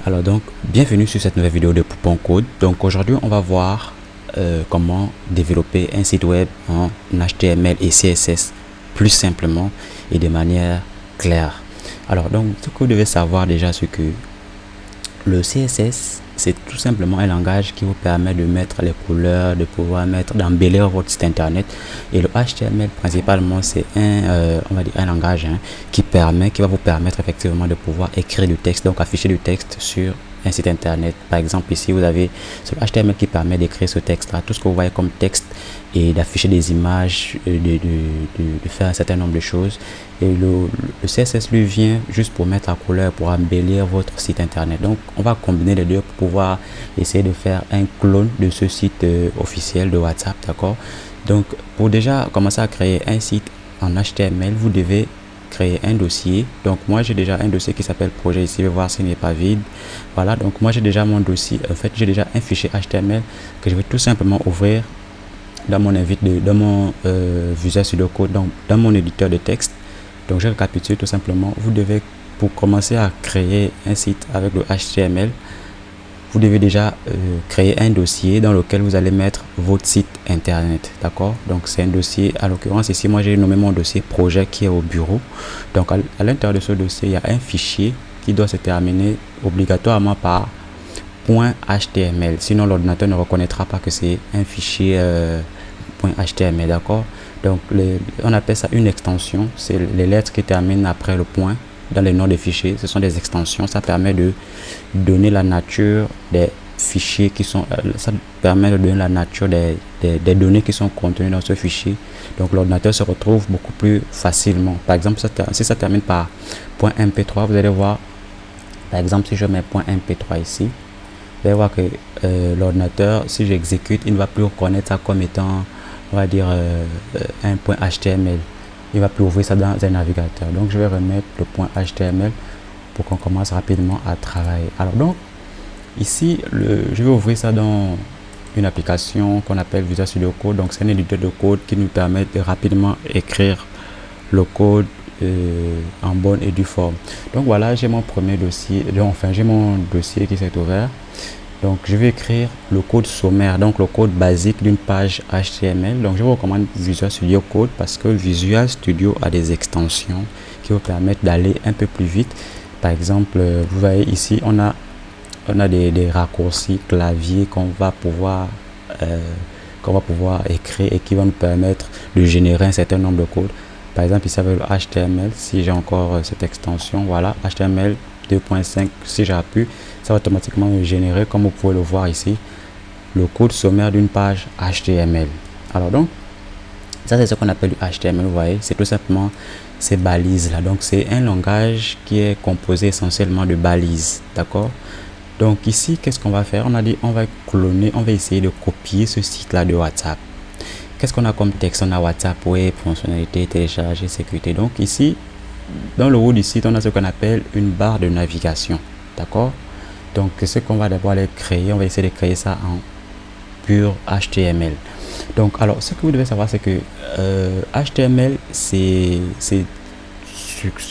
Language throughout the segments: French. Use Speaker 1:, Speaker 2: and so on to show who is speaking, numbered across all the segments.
Speaker 1: Alors donc, bienvenue sur cette nouvelle vidéo de Poupon Code. Donc aujourd'hui, on va voir comment développer un site web en HTML et CSS plus simplement et de manière claire. Alors donc, ce que vous devez savoir déjà, c'est que le CSS, c'est tout simplement un langage qui vous permet de mettre les couleurs, de pouvoir mettre, d'embellir votre site internet. Et le HTML principalement, c'est on va dire un langage qui va vous permettre effectivement de pouvoir écrire du texte, donc afficher du texte sur un site internet. Par exemple, ici vous avez ce HTML qui permet d'écrire ce texte là, tout ce que vous voyez comme texte, et d'afficher des images, de faire un certain nombre de choses. Et le CSS lui vient juste pour mettre la couleur, pour embellir votre site internet. Donc on va combiner les deux pour pouvoir essayer de faire un clone de ce site officiel de WhatsApp, d'accord. Donc pour déjà commencer à créer un site en HTML, vous devez créer un dossier. Donc moi j'ai déjà un dossier qui s'appelle projet ici, je vais voir s'il n'est pas vide. Voilà, donc moi j'ai déjà mon dossier, en fait j'ai déjà un fichier HTML que je vais tout simplement ouvrir dans mon Visual Studio Code, donc dans mon éditeur de texte. Donc je récapitule tout simplement. Vous devez, pour commencer à créer un site avec le HTML, vous devez déjà créer un dossier dans lequel vous allez mettre votre site internet, d'accord. Donc c'est un dossier, à l'occurrence ici moi j'ai nommé mon dossier projet qui est au bureau. Donc à l'intérieur de ce dossier il y a un fichier qui doit se terminer obligatoirement par .html, sinon l'ordinateur ne reconnaîtra pas que c'est un fichier .html, d'accord. Donc on appelle ça une extension, c'est les lettres qui terminent après le point dans les noms des fichiers, ce sont des extensions. Ça permet de donner la nature des fichiers qui sont, ça permet de donner la nature des données qui sont contenues dans ce fichier. Donc l'ordinateur se retrouve beaucoup plus facilement. Par exemple, si ça termine par .mp3, vous allez voir, par exemple si je mets .mp3 ici, vous allez voir que l'ordinateur, si j'exécute, il ne va plus reconnaître ça comme étant, on va dire, un .html. Il va plus ouvrir ça dans un navigateur. Donc je vais remettre le .html pour qu'on commence rapidement à travailler. Alors donc ici je vais ouvrir ça dans une application qu'on appelle Visual Studio Code. Donc c'est un éditeur de code qui nous permet de rapidement écrire le code en bonne et due forme. Donc voilà, j'ai mon premier dossier, enfin j'ai mon dossier qui s'est ouvert. Donc je vais écrire le code sommaire, donc le code basique d'une page HTML. Donc je vous recommande Visual Studio Code parce que Visual Studio a des extensions qui vous permettent d'aller un peu plus vite. Par exemple, vous voyez ici on a des raccourcis clavier qu'on va pouvoir écrire et qui vont nous permettre de générer un certain nombre de codes. Par exemple ici avec le HTML, si j'ai encore cette extension, voilà, HTML 2.5, si j'appuie, ça va automatiquement me générer, comme vous pouvez le voir ici, le code sommaire d'une page HTML. Alors donc ça c'est ce qu'on appelle du HTML. Vous voyez, c'est tout simplement ces balises là. Donc c'est un langage qui est composé essentiellement de balises, d'accord. Donc ici qu'est-ce qu'on va faire? On a dit on va cloner, on va essayer de copier ce site là de WhatsApp. Qu'est-ce qu'on a comme texte? On a WhatsApp web, fonctionnalité, télécharger, sécurité. Donc ici dans le haut du site on a ce qu'on appelle une barre de navigation, d'accord. Donc ce qu'on va d'abord aller créer, on va essayer de créer ça en pur HTML. Donc alors ce que vous devez savoir c'est que HTML c'est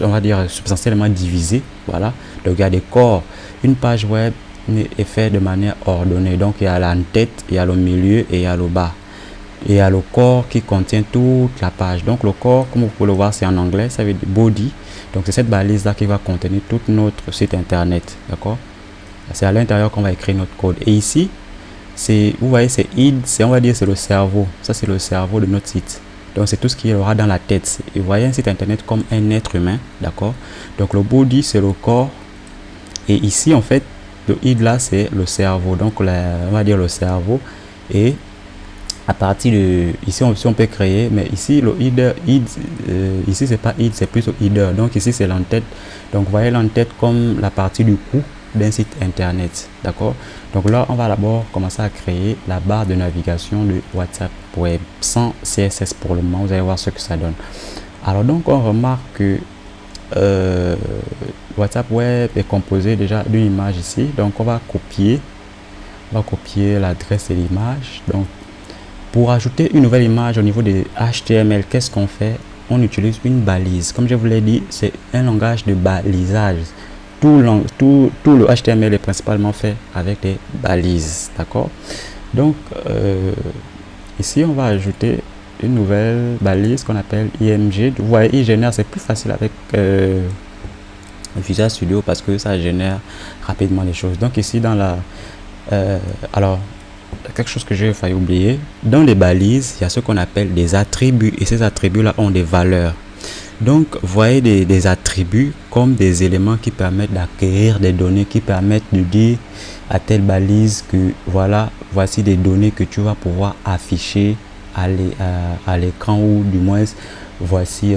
Speaker 1: on va dire substantiellement divisé, voilà. Donc il y a des corps. Une page web est faite de manière ordonnée, donc il y a l'en-tête, il y a le milieu et il y a le bas. Et il y a le corps qui contient toute la page. Donc le corps, comme vous pouvez le voir, c'est en anglais, ça veut dire body. Donc c'est cette balise là qui va contenir tout notre site internet, d'accord. C'est à l'intérieur qu'on va écrire notre code. Et ici c'est, vous voyez, c'est id, c'est, on va dire, c'est le cerveau. Ça c'est le cerveau de notre site. Donc c'est tout ce qu'il y aura dans la tête. Et vous voyez un site internet comme un être humain, d'accord. Donc le body c'est le corps. Et ici en fait le id là c'est le cerveau. Donc on va dire le cerveau. Et à partir de ici on peut créer, mais ici le header, ici c'est pas id, c'est plutôt header. Donc ici c'est l'entête. Donc vous voyez l'entête comme la partie du cou d'un site internet, d'accord. Donc là on va d'abord commencer à créer la barre de navigation de WhatsApp web sans CSS pour le moment. Vous allez voir ce que ça donne. Alors donc on remarque que WhatsApp web est composé déjà d'une image ici. Donc on va copier l'adresse et l'image. Donc pour ajouter une nouvelle image au niveau de HTML, qu'est-ce qu'on fait? On utilise une balise. Comme je vous l'ai dit, c'est un langage de balisage. tout le HTML est principalement fait avec des balises, d'accord. Donc ici on va ajouter une nouvelle balise qu'on appelle IMG. Vous voyez, il génère, c'est plus facile avec Visual Studio parce que ça génère rapidement les choses. Donc ici dans la alors quelque chose que j'ai failli oublier, dans les balises il y a ce qu'on appelle des attributs, et ces attributs là ont des valeurs. Donc voyez des attributs comme des éléments qui permettent d'acquérir des données, qui permettent de dire à telle balise que voilà, voici des données que tu vas pouvoir afficher à l'écran, ou du moins voici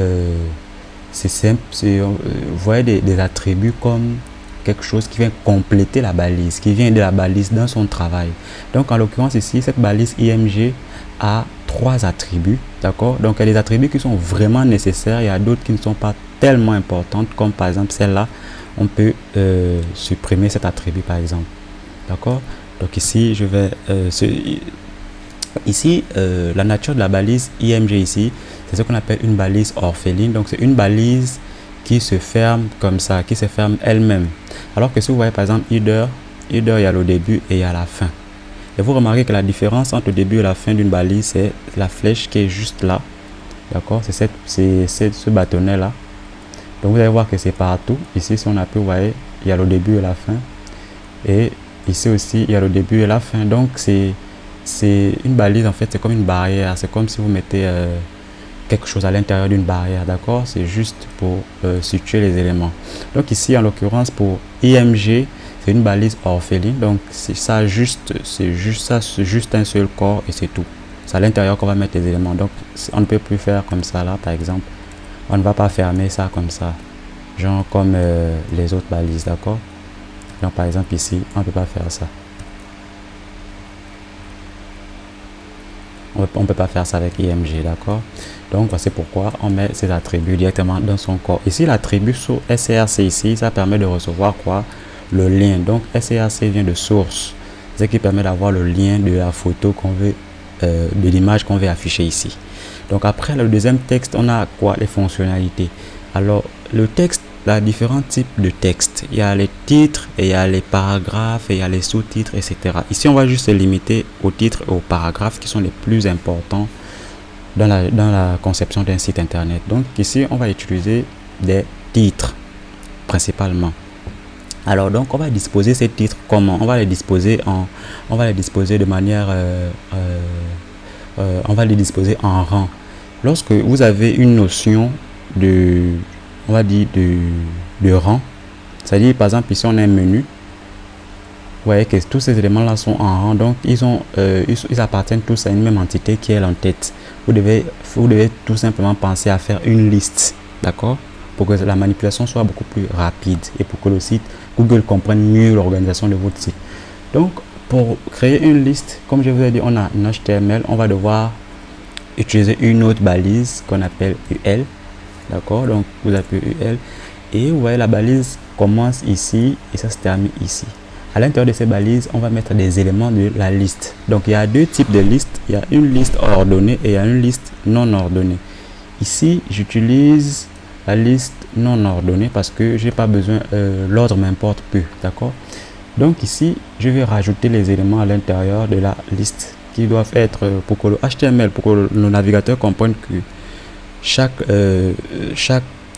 Speaker 1: c'est simple, vous voyez des attributs comme quelque chose qui vient compléter la balise, qui vient de la balise dans son travail. Donc en l'occurrence ici, cette balise IMG a 3 attributs, d'accord. Donc il y a des attributs qui sont vraiment nécessaires, il y a d'autres qui ne sont pas tellement importantes, comme par exemple celle-là, on peut supprimer cet attribut par exemple, d'accord. Donc ici je vais la nature de la balise IMG ici, c'est ce qu'on appelle une balise orpheline. Donc c'est une balise qui se ferme comme ça, qui se ferme elle-même. Alors que si vous voyez par exemple header, il y a le début et il y a la fin. Et vous remarquez que la différence entre le début et la fin d'une balise, c'est la flèche qui est juste là, d'accord. C'est ce bâtonnet là. Donc vous allez voir que c'est partout. Ici si on appuie, vous voyez, il y a le début et la fin. Et ici aussi il y a le début et la fin. Donc c'est une balise, en fait c'est comme une barrière. C'est comme si vous mettez quelque chose à l'intérieur d'une barrière, d'accord. C'est juste pour situer les éléments. Donc ici en l'occurrence pour IMG, c'est une balise orpheline. Donc c'est juste un seul corps et c'est tout. C'est à l'intérieur qu'on va mettre les éléments. Donc on ne peut plus faire comme ça là par exemple. On ne va pas fermer ça comme ça, genre comme les autres balises, d'accord. Donc par exemple ici on ne peut pas faire ça. On ne peut pas faire ça avec IMG, d'accord. Donc voici pourquoi on met ces attributs directement dans son corps. Ici l'attribut sur SRC ici, ça permet de recevoir quoi? Le lien. Donc SRC vient de source, ce qui permet d'avoir le lien de la photo qu'on veut, de l'image qu'on veut afficher ici. Donc après le deuxième texte, on a quoi? Les fonctionnalités. Alors le texte, il y a différents types de textes. Il y a les titres, et il y a les paragraphes, et il y a les sous-titres, etc. Ici, on va juste se limiter aux titres et aux paragraphes qui sont les plus importants dans la conception d'un site internet. Donc ici, on va utiliser des titres principalement. Alors donc, on va disposer ces titres comment? On va les disposer de manière, on va les disposer en rang. Lorsque vous avez une notion de, on va dire de rang, c'est-à-dire par exemple ici on a un menu, vous voyez que tous ces éléments là sont en rang, donc ils appartiennent tous à une même entité qui est l'entête. Vous devez tout simplement penser à faire une liste, d'accord, pour que la manipulation soit beaucoup plus rapide et pour que le site Google comprenne mieux l'organisation de votre site. Donc pour créer une liste, comme je vous ai dit, on a un HTML, on va devoir utiliser une autre balise qu'on appelle UL, d'accord. Donc vous appuyez UL et vous voyez la balise commence ici et ça se termine ici. À l'intérieur de ces balises, on va mettre des éléments de la liste. Donc il y a deux types de listes, il y a une liste ordonnée et il y a une liste non ordonnée. Ici j'utilise la liste non ordonnée parce que j'ai pas besoin, l'ordre m'importe peu, d'accord. Donc ici je vais rajouter les éléments à l'intérieur de la liste qui doivent être, pour que le HTML, pour que le navigateur comprenne que chaque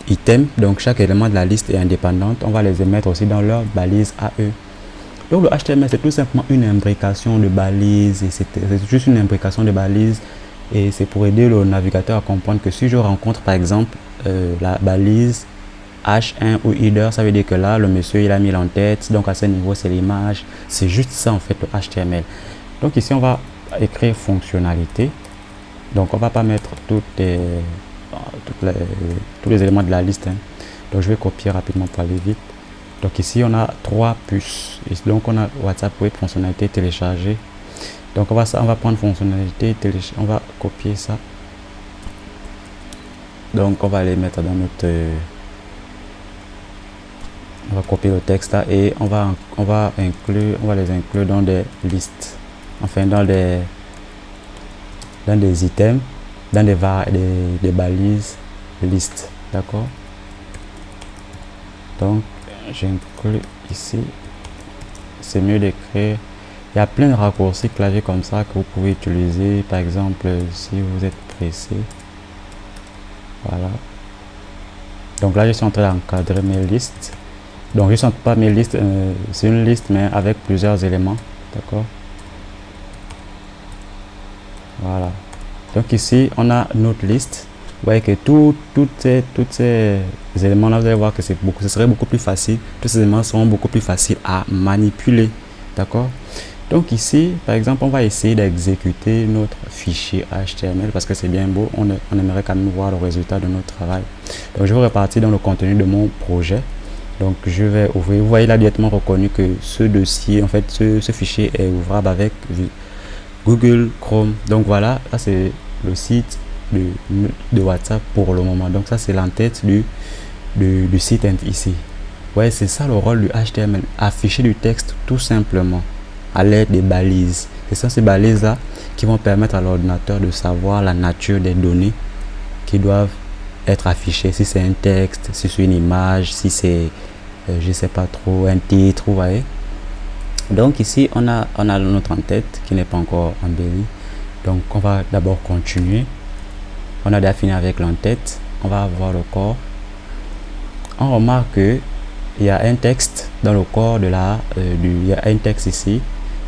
Speaker 1: item, donc chaque élément de la liste est indépendante, on va les mettre aussi dans leur balise à eux. Donc le HTML c'est tout simplement une imbrication de balises, et c'est juste une imbrication de balises, et c'est pour aider le navigateur à comprendre que si je rencontre par exemple la balise H1 ou header, ça veut dire que là le monsieur il a mis l'entête, donc à ce niveau c'est l'image. C'est juste ça en fait le HTML. Donc ici on va écrire fonctionnalité. Donc on va pas mettre tous les éléments de la liste, hein. Donc je vais copier rapidement pour aller vite. Donc ici on a 3 puces, donc on a WhatsApp web fonctionnalité télécharger. Donc on va prendre fonctionnalité télécharger, on va copier ça. Donc on va les mettre dans notre, on va copier le texte là et on va les inclure dans des listes, enfin dans des items, dans des balises listes, d'accord. Donc J'inclus ici. C'est mieux d'écrire. Il y a plein de raccourcis clavier comme ça que vous pouvez utiliser. Par exemple, si vous êtes pressé. Voilà. Donc là, je suis en train d'encadrer mes listes. Donc, je ne sens pas mes listes. C'est une liste, mais avec plusieurs éléments. D'accord. Voilà. Donc ici, on a notre liste. Vous voyez que toutes ces éléments-là, vous allez voir que ce serait beaucoup plus facile. Tous ces éléments seront beaucoup plus faciles à manipuler. D'accord. Donc ici, par exemple, on va essayer d'exécuter notre fichier HTML parce que c'est bien beau. On aimerait quand même voir le résultat de notre travail. Donc je vais repartir dans le contenu de mon projet. Donc je vais ouvrir. Vous voyez là directement reconnu que ce dossier, en fait, ce fichier est ouvrable avec Google Chrome. Donc voilà, là c'est le site de WhatsApp pour le moment. Donc ça c'est l'entête du site ici. Ouais, c'est ça le rôle du HTML, afficher du texte tout simplement à l'aide des balises. Ce sont ces balises là qui vont permettre à l'ordinateur de savoir la nature des données qui doivent être affichées. Si c'est un texte, si c'est une image, si c'est je sais pas trop un titre, vous voyez. Donc ici on a notre en-tête qui n'est pas encore embellie. Donc on va d'abord continuer. On a déjà fini avec l'en-tête. On va avoir le corps. On remarque que il y a un texte dans le corps de il y a un texte ici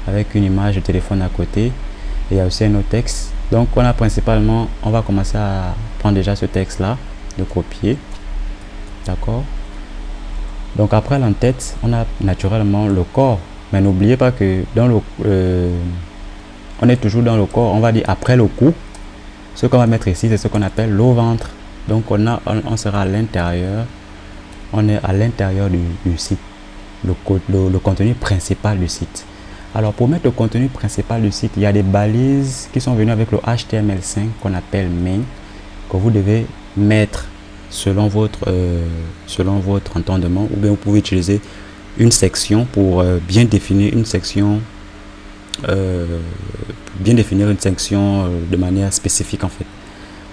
Speaker 1: avec une image de téléphone à côté. Et il y a aussi un autre texte. Donc on a principalement, on va commencer à prendre déjà ce texte là, de copier. D'accord. Donc après l'en-tête, on a naturellement le corps. Mais n'oubliez pas que dans on est toujours dans le corps. On va dire après le cou. Ce qu'on va mettre ici, c'est ce qu'on appelle le ventre. Donc on sera à l'intérieur. On est à l'intérieur du site. Le contenu principal du site. Alors pour mettre le contenu principal du site, il y a des balises qui sont venues avec le HTML5 qu'on appelle main, que vous devez mettre selon votre entendement, ou bien vous pouvez utiliser une section pour bien définir une section de manière spécifique en fait.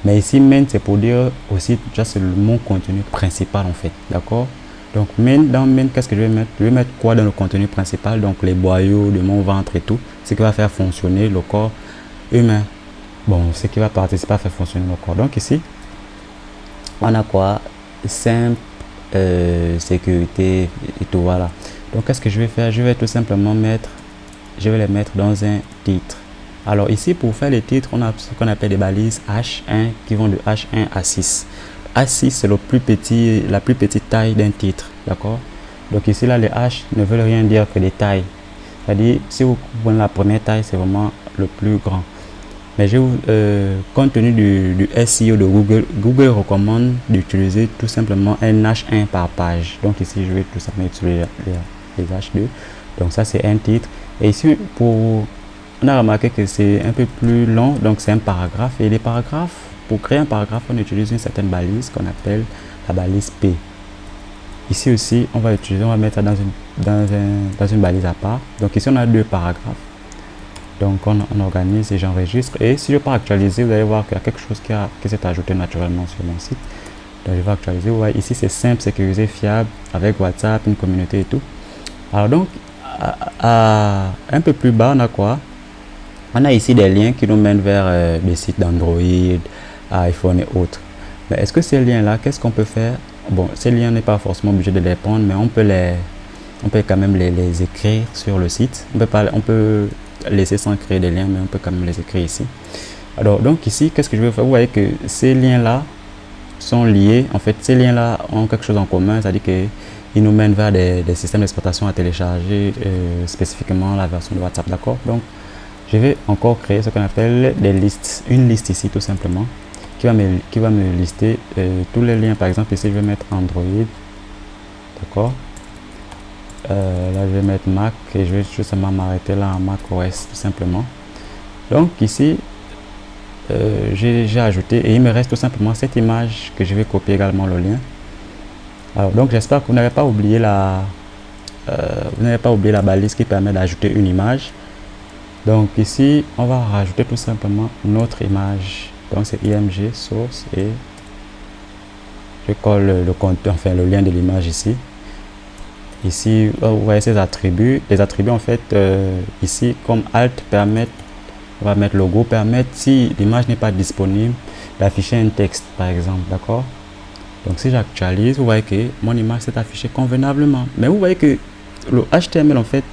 Speaker 1: Mais ici main c'est pour dire aussi déjà c'est mon contenu principal en fait, d'accord. Donc dans main, qu'est-ce que je vais mettre? Je vais mettre quoi dans le contenu principal? Donc les boyaux de mon ventre et tout, ce qui va faire fonctionner le corps humain. Bon, ce qui va participer à faire fonctionner le corps. Donc ici on a quoi? Simple, sécurité et tout, voilà. Donc qu'est-ce que je vais faire? Je vais tout simplement je vais les mettre dans un titre. Alors ici pour faire les titres, on a ce qu'on appelle des balises H1 qui vont de H1 à 6. A6 c'est la plus petite taille d'un titre, d'accord. Donc ici là les H ne veulent rien dire que des tailles, c'est-à-dire si vous prenez la première taille c'est vraiment le plus grand. Mais compte tenu du SEO de Google recommande d'utiliser tout simplement un H1 par page. Donc ici je vais tout simplement utiliser les H2. Donc ça c'est un titre. Et ici on a remarqué que c'est un peu plus long, donc c'est un paragraphe. Et les paragraphes, pour créer un paragraphe, on utilise une certaine balise qu'on appelle la balise P. Ici aussi, on va mettre ça dans une balise à part. Donc ici, on a deux paragraphes. Donc on organise et j'enregistre. Et si je peux actualiser, vous allez voir qu'il y a quelque chose qui s'est ajouté naturellement sur mon site. Donc je vais actualiser. Vous voyez, ici c'est simple, sécurisé, fiable, avec WhatsApp, une communauté et tout. Alors donc, un peu plus bas, on a quoi? On a ici des liens qui nous mènent vers des sites d'Android, iPhone et autres. Mais est-ce que ces liens-là, qu'est-ce qu'on peut faire? Bon, ces liens, n'est pas forcément obligé de les prendre, mais on peut quand même les écrire sur le site. On peut laisser sans créer des liens, mais on peut quand même les écrire ici. Alors, donc ici, qu'est-ce que je vais faire? Vous voyez que ces liens-là sont liés. En fait, ces liens-là ont quelque chose en commun, c'est-à-dire qu'ils nous mènent vers des systèmes d'exploitation à télécharger, spécifiquement la version de WhatsApp, d'accord? Donc, je vais encore créer ce qu'on appelle des listes, une liste ici tout simplement, qui va me lister tous les liens. Par exemple ici je vais mettre Android, d'accord. Là je vais mettre Mac et je vais justement m'arrêter là en Mac OS tout simplement. Donc ici j'ai ajouté et il me reste tout simplement cette image que je vais copier également le lien. Alors donc j'espère que vous n'avez pas oublié la balise qui permet d'ajouter une image. Donc ici on va rajouter tout simplement notre image. Donc c'est img source et je colle le lien de l'image ici. ici, vous voyez ces attributs. Les attributs, en fait, ici, comme Alt permettent, on va mettre logo, permettre, si l'image n'est pas disponible, d'afficher un texte, par exemple, d'accord? Donc, si j'actualise, vous voyez que mon image s'est affichée convenablement. Mais vous voyez que le HTML, en fait,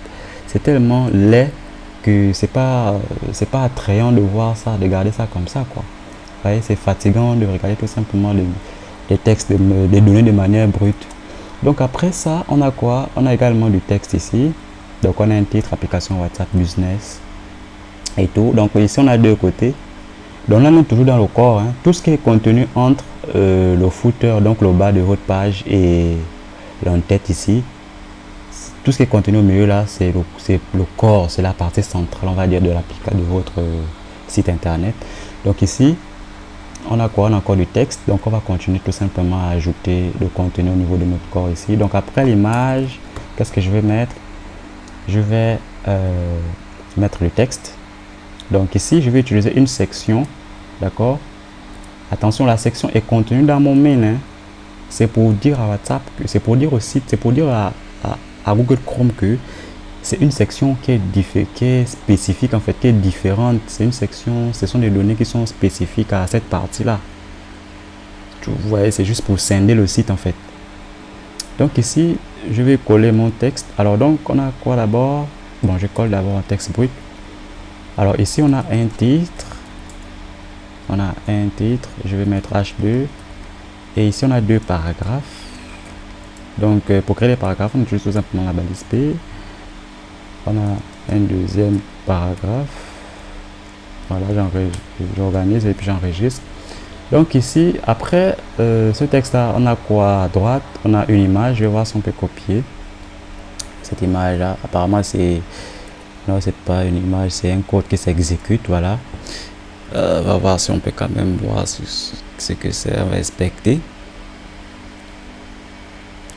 Speaker 1: c'est tellement laid que c'est pas attrayant de voir ça, de garder ça comme ça, quoi. Vous voyez, c'est fatigant de regarder tout simplement les textes, des données de manière brute. Donc après ça, on a quoi? On a également du texte ici. Donc on a un titre, application WhatsApp Business et tout. Donc ici on a deux côtés. Donc là on est toujours dans le corps, hein. Tout ce qui est contenu entre le footer, donc le bas de votre page, et l'en-tête ici. Tout ce qui est contenu au milieu là, c'est le corps, c'est la partie centrale, on va dire, de l'application de votre site internet. Donc ici, on a quoi? On a encore du texte. Donc on va continuer tout simplement à ajouter le contenu au niveau de notre corps ici. Donc après l'image, qu'est-ce que je vais mettre? Je vais mettre le texte. Donc ici, je vais utiliser une section. D'accord? Attention, la section est contenue dans mon mail, hein. C'est pour dire à WhatsApp, c'est pour dire au site, c'est pour dire à Google Chrome que c'est une section qui est spécifique, en fait, qui est différente. C'est une section, ce sont des données qui sont spécifiques à cette partie-là. Vous voyez, c'est juste pour scinder le site, en fait. Donc ici, je vais coller mon texte. Alors donc, on a quoi d'abord? Bon, je colle d'abord un texte brut. Alors ici, on a un titre. On a un titre. Je vais mettre H2. Et ici, on a deux paragraphes. Donc, pour créer les paragraphes, on utilise tout simplement la balise P. On a un deuxième paragraphe. Voilà, j'organise et puis j'enregistre. Donc ici, après ce texte-là, on a quoi à droite? On a une image. Je vais voir si on peut copier cette image-là. Apparemment, c'est... Non, c'est pas une image, c'est un code qui s'exécute. Voilà. On va voir si on peut quand même voir ce que c'est. On va inspecter.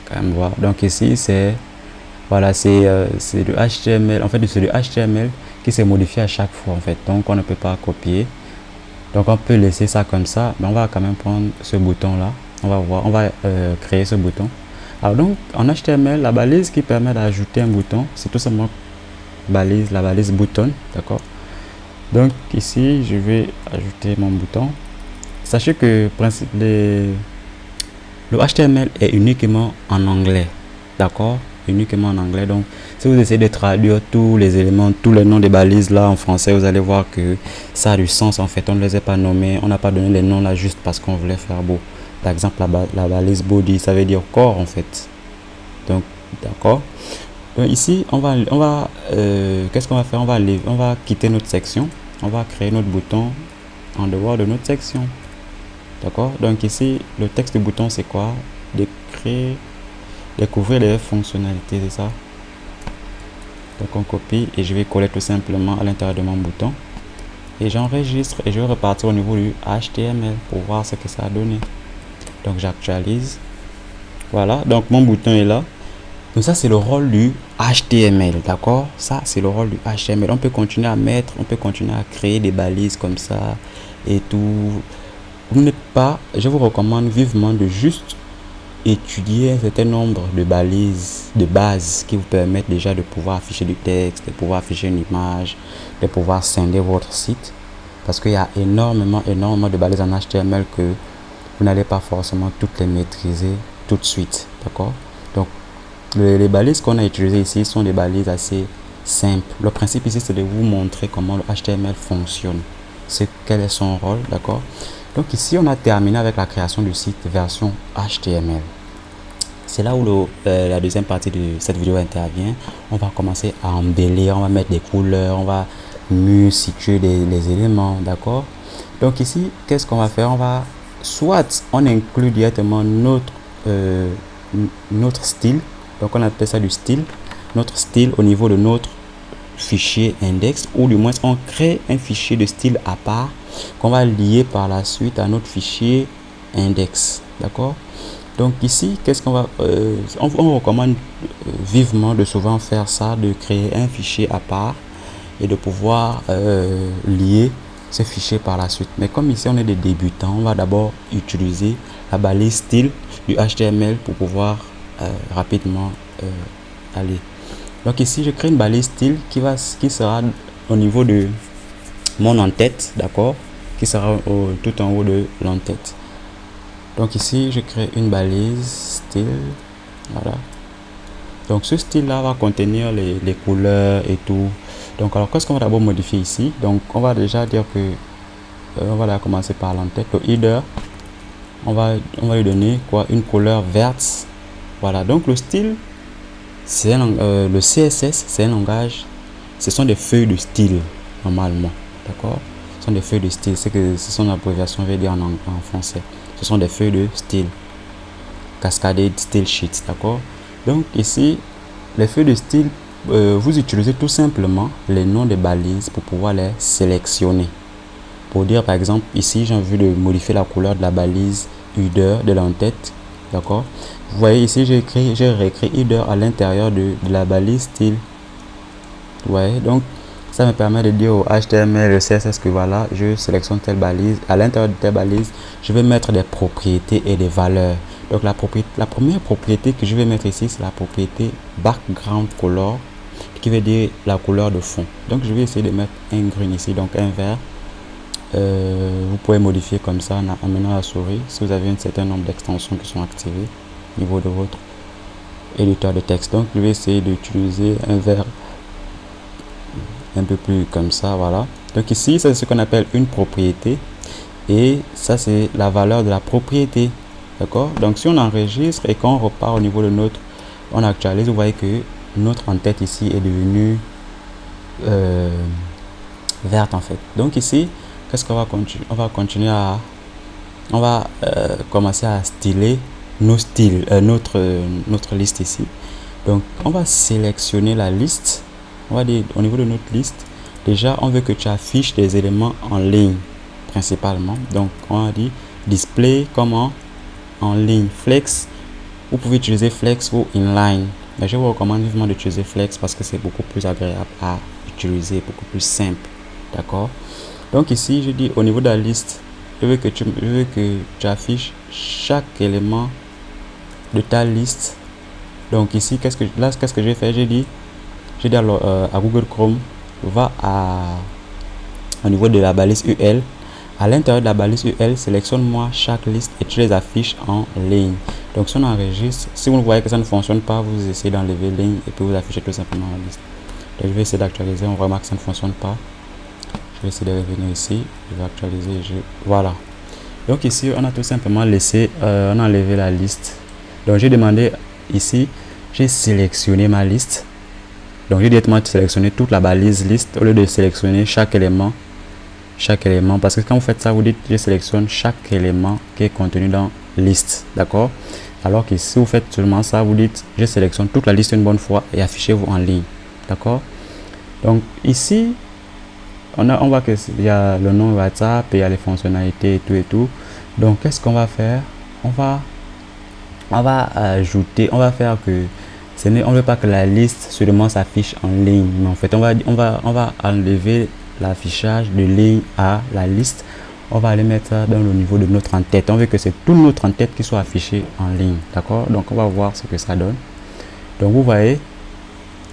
Speaker 1: Quand même voir. Donc ici, c'est... Voilà, c'est le HTML. En fait, c'est le HTML qui s'est modifié à chaque fois, en fait. Donc, on ne peut pas copier. Donc, on peut laisser ça comme ça. Mais on va quand même prendre ce bouton-là. On va voir, on va créer ce bouton. Alors, donc, en HTML, la balise qui permet d'ajouter un bouton, c'est tout simplement la balise bouton. D'accord? Donc, ici, je vais ajouter mon bouton. Sachez que le HTML est uniquement en anglais. D'accord? Uniquement en anglais. Donc si vous essayez de traduire tous les éléments, tous les noms des balises là en français, vous allez voir que ça a du sens. En fait, on ne les a pas nommés, on n'a pas donné les noms là juste parce qu'on voulait faire beau. Par exemple, la balise body, ça veut dire corps en fait. Donc d'accord. Donc ici qu'est-ce qu'on va faire? On va quitter notre section, on va créer notre bouton en dehors de notre section. D'accord. Donc ici le texte du bouton c'est quoi? Découvrir les fonctionnalités, c'est ça. Donc on copie et je vais coller tout simplement à l'intérieur de mon bouton et j'enregistre et je vais repartir au niveau du HTML pour voir ce que ça a donné. Donc j'actualise. Voilà, donc mon bouton est là. Donc ça c'est le rôle du HTML, d'accord? Ça c'est le rôle du HTML. On peut continuer à mettre, on peut continuer à créer des balises comme ça et tout. Vous n'êtes pas, je vous recommande vivement de juste étudier un certain nombre de balises de base qui vous permettent déjà de pouvoir afficher du texte, de pouvoir afficher une image, de pouvoir scinder votre site, parce qu'il y a énormément de balises en HTML que vous n'allez pas forcément toutes les maîtriser tout de suite, d'accord? Donc les balises qu'on a utilisées ici sont des balises assez simples. Le principe ici c'est de vous montrer comment le HTML fonctionne, quel est son rôle, d'accord? Donc ici on a terminé avec la création du site version HTML. C'est là où la deuxième partie de cette vidéo intervient. On va commencer à embellir, on va mettre des couleurs, on va mieux situer les éléments, d'accord? Donc ici, qu'est-ce qu'on va faire? On inclut directement notre style. Donc on appelle ça du style. Notre style au niveau de notre fichier index, ou du moins on crée un fichier de style à part qu'on va lier par la suite à notre fichier index, d'accord? Donc ici, qu'est-ce qu'on va on recommande vivement de souvent faire ça, de créer un fichier à part et de pouvoir lier ce fichier par la suite. Mais comme ici on est des débutants, on va d'abord utiliser la balise style du HTML pour pouvoir rapidement aller. Donc ici, je crée une balise style qui sera au niveau de mon en-tête, d'accord, qui sera tout en haut de l'en-tête. Donc ici, je crée une balise style, voilà. Donc ce style là va contenir les couleurs et tout. Donc alors qu'est-ce qu'on va d'abord modifier ici? Donc on va déjà dire que on va commencer par l'en-tête. Le header, on va lui donner quoi? Une couleur verte. Voilà, donc le style, c'est le CSS, c'est un langage, ce sont des feuilles de style normalement, d'accord? Ce sont des feuilles de style, c'est que ce sont l'abréviation, je vais dire en français. Ce sont des feuilles de style, cascaded style sheets, d'accord? Donc ici, les feuilles de style, vous utilisez tout simplement les noms des balises pour pouvoir les sélectionner. Pour dire par exemple, ici j'ai envie de modifier la couleur de la balise header de l'en-tête, d'accord? Vous voyez ici, j'ai réécrit header à l'intérieur de la balise style. Vous voyez, donc ça me permet de dire au HTML, le CSS que voilà, je sélectionne telle balise. À l'intérieur de telle balise, je vais mettre des propriétés et des valeurs. Donc la première propriété que je vais mettre ici, c'est la propriété background color, qui veut dire la couleur de fond. Donc je vais essayer de mettre un green ici, donc un vert. Vous pouvez modifier comme ça en menant la souris si vous avez un certain nombre d'extensions qui sont activées au niveau de votre éditeur de texte. Donc je vais essayer d'utiliser un vert un peu plus comme ça, voilà. Donc ici c'est ce qu'on appelle une propriété et ça c'est la valeur de la propriété, d'accord? Donc si on enregistre et qu'on repart au niveau de notre, on actualise, vous voyez que notre en-tête ici est devenue verte en fait. Donc ici, qu'est-ce qu'on va continuer? On va continuer à, on va commencer à styler nos styles, notre liste ici. Donc on va sélectionner la liste. On va dire au niveau de notre liste, déjà on veut que tu affiches des éléments en ligne principalement. Donc on a dit display comment en ligne, flex. Vous pouvez utiliser flex ou inline, mais je vous recommande vivement d'utiliser flex parce que c'est beaucoup plus agréable à utiliser, beaucoup plus simple, d'accord? Donc ici je dis au niveau de la liste, je veux que tu affiches chaque élément de ta liste. Donc ici qu'est-ce que je vais faire? J'ai dit alors à Google Chrome, va au niveau de la balise UL. À l'intérieur de la balise UL, sélectionne-moi chaque liste et tu les affiches en ligne. Donc si on enregistre, si vous voyez que ça ne fonctionne pas, vous essayez d'enlever ligne et puis vous affichez tout simplement la liste. Donc je vais essayer d'actualiser, on remarque que ça ne fonctionne pas. Je vais essayer de revenir ici, je vais actualiser, voilà. Donc ici on a tout simplement laissé, on a enlevé la liste. Donc j'ai demandé ici, j'ai sélectionné ma liste. Donc j'ai directement sélectionné toute la balise liste au lieu de sélectionner chaque élément, parce que quand vous faites ça, vous dites je sélectionne chaque élément qui est contenu dans liste, d'accord? Alors que si vous faites seulement ça, vous dites je sélectionne toute la liste une bonne fois et affichez-vous en ligne, d'accord? Donc ici on voit que il y a le nom WhatsApp et il y a les fonctionnalités et tout. Donc qu'est-ce qu'on va faire? On va ajouter, on va faire que on ne veut pas que la liste seulement s'affiche en ligne, mais en fait on va enlever l'affichage de ligne à la liste. On va aller mettre dans le niveau de notre en-tête. On veut que c'est tout notre en-tête qui soit affiché en ligne, d'accord? Donc on va voir ce que ça donne. Donc vous voyez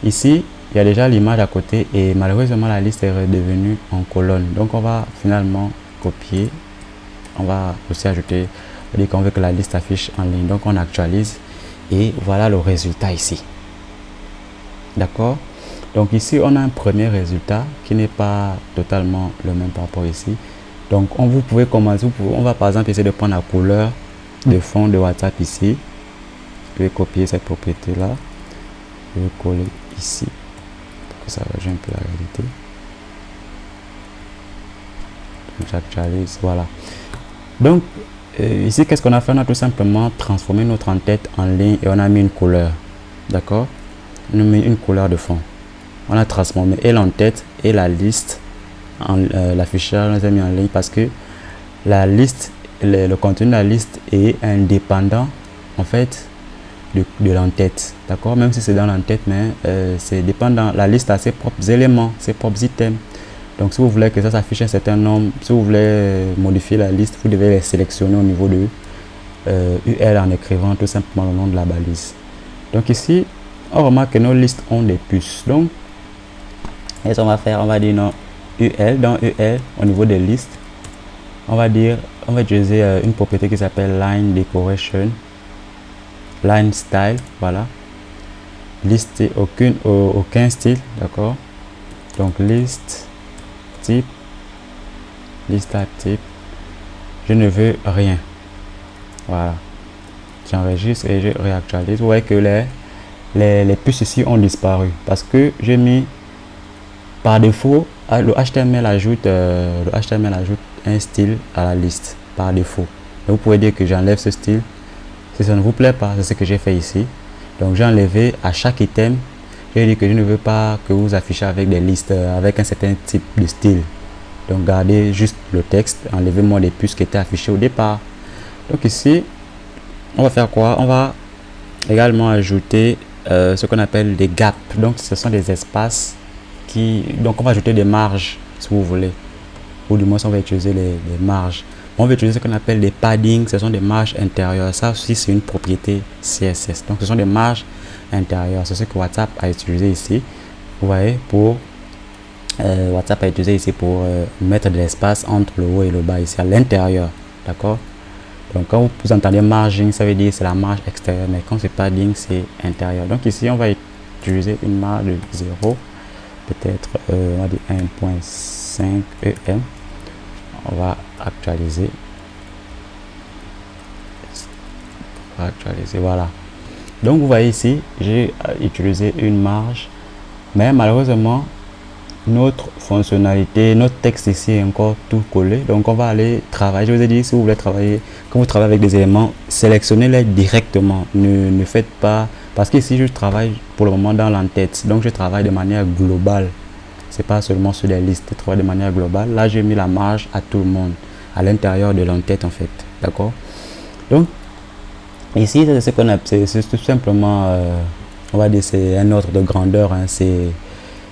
Speaker 1: ici il y a déjà l'image à côté et malheureusement la liste est redevenue en colonne. Donc on va finalement copier, on va aussi ajouter, on dit qu'on veut que la liste affiche en ligne. Donc on actualise et voilà le résultat ici, d'accord? Donc ici on a un premier résultat qui n'est pas totalement le même par rapport ici. Donc vous pouvez commencer, on va par exemple essayer de prendre la couleur de fond de WhatsApp ici. Je vais copier cette propriété là, je vais coller ici pour que ça rejoigne un peu la réalité. J'actualise, voilà. Donc ici qu'est-ce qu'on a fait? On a tout simplement transformé notre en-tête en ligne et on a mis une couleur, d'accord? On a mis une couleur de fond, on a transformé et l'en-tête et la liste en l'affichage, on les a mis en ligne parce que la liste, le contenu de la liste est indépendant en fait de l'en-tête, d'accord? Même si c'est dans l'en-tête, mais c'est dépendant. La liste a ses propres éléments, ses propres items. Donc si vous voulez que ça s'affiche un certain nombre, si vous voulez modifier la liste, vous devez les sélectionner au niveau de UL en écrivant tout simplement le nom de la balise. Donc ici on remarque que nos listes ont des puces. Donc, qu'est-ce qu'on va faire? On va dire non, UL, dans UL, au niveau des listes, on va utiliser une propriété qui s'appelle line decoration, line style, voilà. Liste aucun style, d'accord. Donc liste type, liste type, je ne veux rien, voilà. J'enregistre et je réactualise. Vous voyez que les puces ici ont disparu parce que j'ai mis par défaut, le HTML ajoute un style à la liste par défaut. Donc vous pouvez dire que j'enlève ce style si ça ne vous plaît pas. C'est ce que j'ai fait ici. Donc j'ai enlevé à chaque item. J'ai dit que je ne veux pas que vous affichez avec des listes avec un certain type de style. Donc gardez juste le texte, enlevez-moi les puces qui étaient affichées au départ. Donc ici, on va faire quoi? On va également ajouter ce qu'on appelle des gaps. Donc ce sont des espaces donc on va ajouter des marges si vous voulez, ou du moins on va utiliser les marges. On va utiliser ce qu'on appelle des paddings, ce sont des marges intérieures. Ça aussi c'est une propriété CSS. Donc ce sont des marges intérieures, c'est ce que WhatsApp a utilisé ici. Vous voyez, pour WhatsApp a utilisé ici pour mettre de l'espace entre le haut et le bas ici à l'intérieur, d'accord. Donc quand vous entendez margin, ça veut dire c'est la marge extérieure, mais quand c'est padding, c'est intérieur. Donc ici on va utiliser une marge de 0, peut-être on va dire 1.5 EM. On va actualiser, voilà. Donc vous voyez ici, j'ai utilisé une marge, mais malheureusement notre fonctionnalité, notre texte ici est encore tout collé. Donc on va aller travailler. Je vous ai dit, si vous voulez travailler, quand vous travaillez avec des éléments, sélectionnez-les directement. Ne faites pas, parce qu'ici je travaille pour le moment dans l'entête, donc je travaille de manière globale. C'est pas seulement sur les listes, je travaille de manière globale. Là j'ai mis la marge à tout le monde, à l'intérieur de l'entête en fait, d'accord. Donc ici c'est ce qu'on a, c'est tout simplement on va dire c'est un ordre de grandeur, hein.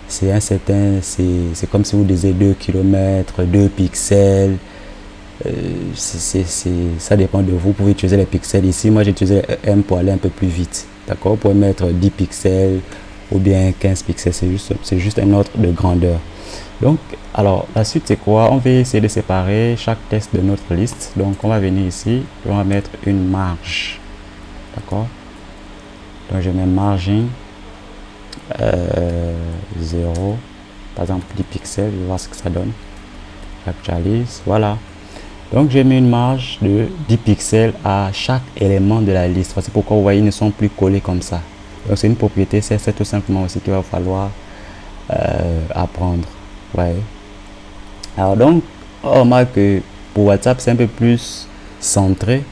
Speaker 1: C'est un certain, c'est comme si vous disiez 2 km, 2 pixels. Ça dépend de vous. Vous pouvez utiliser les pixels ici. Moi j'ai utilisé M pour aller un peu plus vite, d'accord. Pour mettre 10 pixels ou bien 15 pixels, c'est juste un ordre de grandeur. Donc alors la suite c'est quoi? On va essayer de séparer chaque texte de notre liste. Donc on va venir ici et on va mettre une marge, d'accord. Donc je mets margin 0, par exemple 10 pixels, je vais voir ce que ça donne. J'actualise, voilà. Donc j'ai mis une marge de 10 pixels à chaque élément de la liste. C'est pourquoi vous voyez ils ne sont plus collés comme ça. Donc c'est une propriété, c'est tout simplement aussi qu'il va falloir apprendre. Ouais. Alors donc on remarque que pour WhatsApp c'est un peu plus centré.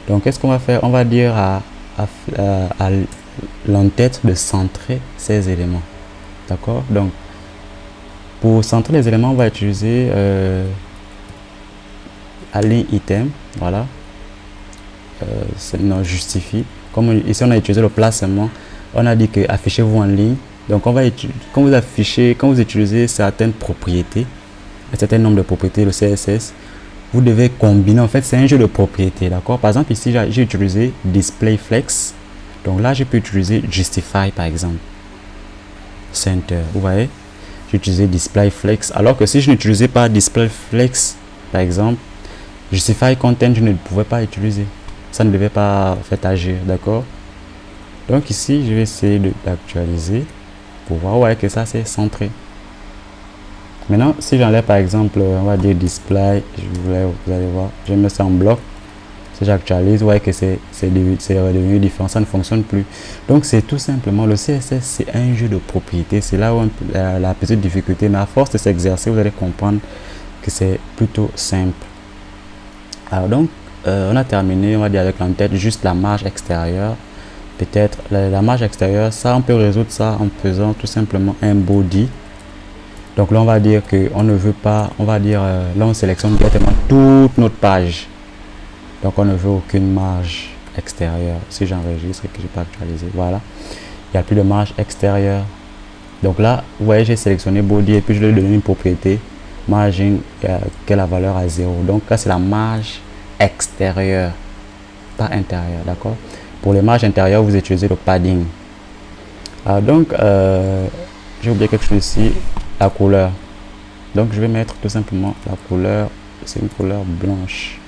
Speaker 1: Donc qu'est-ce qu'on va faire? On va dire à l'entête de centrer ces éléments, d'accord. Donc pour centrer les éléments on va utiliser align item, voilà. Non, justifie, comme ici on a utilisé le placement, on a dit que affichez-vous en ligne. Donc on va quand vous utilisez certaines propriétés, un certain nombre de propriétés, le CSS, vous devez combiner, en fait c'est un jeu de propriétés, d'accord. Par exemple ici j'ai utilisé display flex. Donc là, je peux utiliser Justify par exemple. Center, vous voyez, j'ai utilisé Display Flex. Alors que si je n'utilisais pas Display Flex, par exemple, Justify Content, je ne pouvais pas utiliser. Ça ne devait pas en fait agir, d'accord. Donc ici, je vais essayer d'actualiser pour voir. Vous voyez que ça, c'est centré. Maintenant, si j'enlève par exemple, on va dire Display, vous allez voir, je mets ça en bloc. Si j'actualise, vous voyez que c'est redevenu différent, ça ne fonctionne plus. Donc c'est tout simplement, le CSS c'est un jeu de propriétés, c'est là où la petite difficulté, mais à force de s'exercer, vous allez comprendre que c'est plutôt simple. Alors donc, on a terminé, on va dire avec l'entête, juste la marge extérieure. Peut-être la marge extérieure, ça on peut résoudre ça en faisant tout simplement un body. Donc là on va dire qu'on ne veut pas, on va dire, là on sélectionne directement toute notre page. Donc on ne veut aucune marge extérieure. Si j'enregistre et que je peux actualiser, voilà, il n'y a plus de marge extérieure. Donc là, vous voyez, j'ai sélectionné body et puis je lui ai donné une propriété margin qui a la valeur à 0. Donc là, c'est la marge extérieure, pas intérieure, d'accord. Pour les marges intérieures, vous utilisez le padding. Donc j'ai oublié quelque chose ici, la couleur. Donc je vais mettre tout simplement la couleur, c'est une couleur blanche.